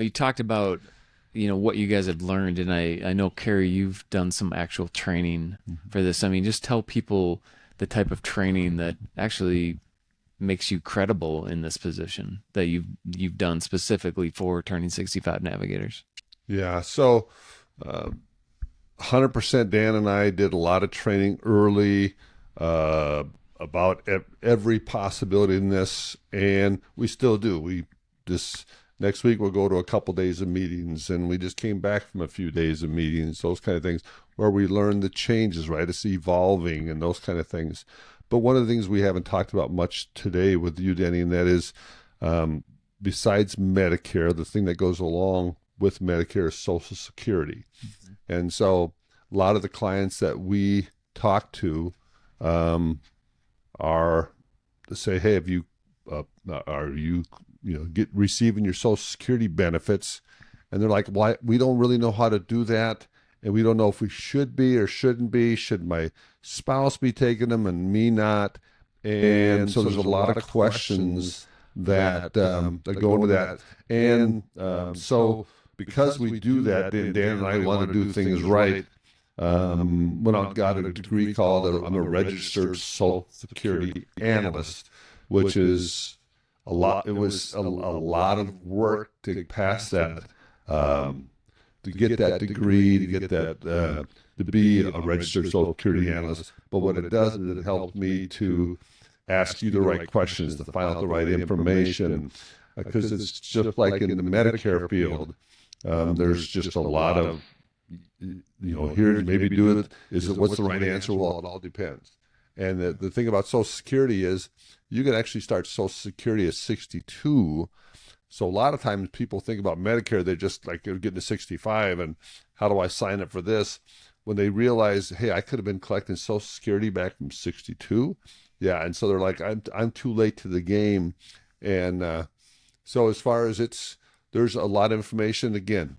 You talked about, what you guys have learned, and I know, Cary, you've done some actual training for this. I mean, just tell people the type of training that actually makes you credible in this position that you've done specifically for turning 65 navigators. Yeah. So, 100% Dan and I did a lot of training early about every possibility in this, and we still do. We this next week we'll go to a couple days of meetings, and we just came back from a few days of meetings, those kind of things, where we learn the changes, right? It's evolving and those kind of things. But one of the things we haven't talked about much today with you, Danny, and that is besides Medicare, the thing that goes along with Medicare is Social Security. And so a lot of the clients that we talk to are to say, hey, have you are you get receiving your Social Security benefits? And they're like, why? We don't really know how to do that, and we don't know if we should be or shouldn't be. Should my spouse be taking them and me not? And so there's a lot of questions that go into that. And so because we do that, Dan and I want to do things right. When I got a degree called, I'm a registered Social Security analyst, which is a lot. It was a lot of work to pass that, to get that degree, to get that, to be a registered Social Security analyst. But what it does is it helps me to ask you the right questions, to find out the right information, because it's just like in the Medicare field. There's just a lot of, here, maybe do it. Is it, what's the right answer? Well, it all depends. And the thing about Social Security is you can actually start Social Security at 62. So a lot of times people think about Medicare, they're just like, they're getting to 65 and how do I sign up for this? When they realize, hey, I could have been collecting Social Security back from 62. Yeah. And so they're like, I'm too late to the game. And so as far as there's a lot of information. Again,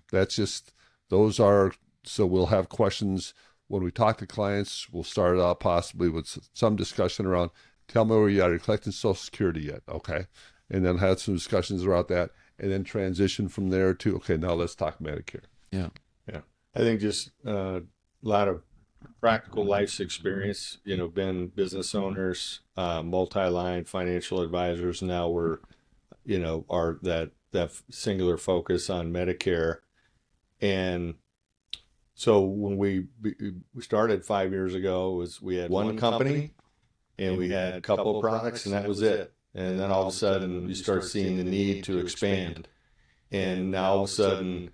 so we'll have questions when we talk to clients. We'll start out possibly with some discussion around, tell me where you are. You're collecting Social Security yet? Okay. And then have some discussions about that, and then transition from there to, okay, now let's talk Medicare. Yeah. Yeah. I think just a lot of practical life's experience, been business owners, multi-line financial advisors. Now are that singular focus on Medicare. And so when we started 5 years ago, we had one company and we had a couple of products, and that was it. And then all of a sudden you start seeing the need to expand. And now all of a sudden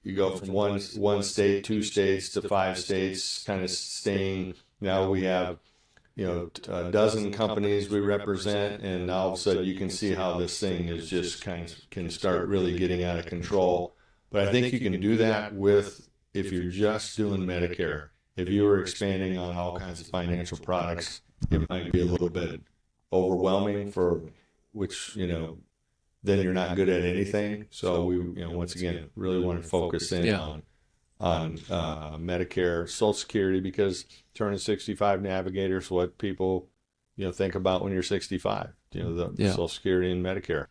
you go from one state, 2 states to 5 states, kind of staying. Now we have, a dozen companies we represent, and now all of a sudden you can see how this thing is just can start really getting out of control. But I think you can do that if you're just doing Medicare. If you were expanding on all kinds of financial products, it might be a little bit overwhelming which, then you're not good at anything. So we, once again, really want to focus in on Medicare, Social Security, because turning 65 navigators, what people, think about when you're 65, the Social Security and Medicare.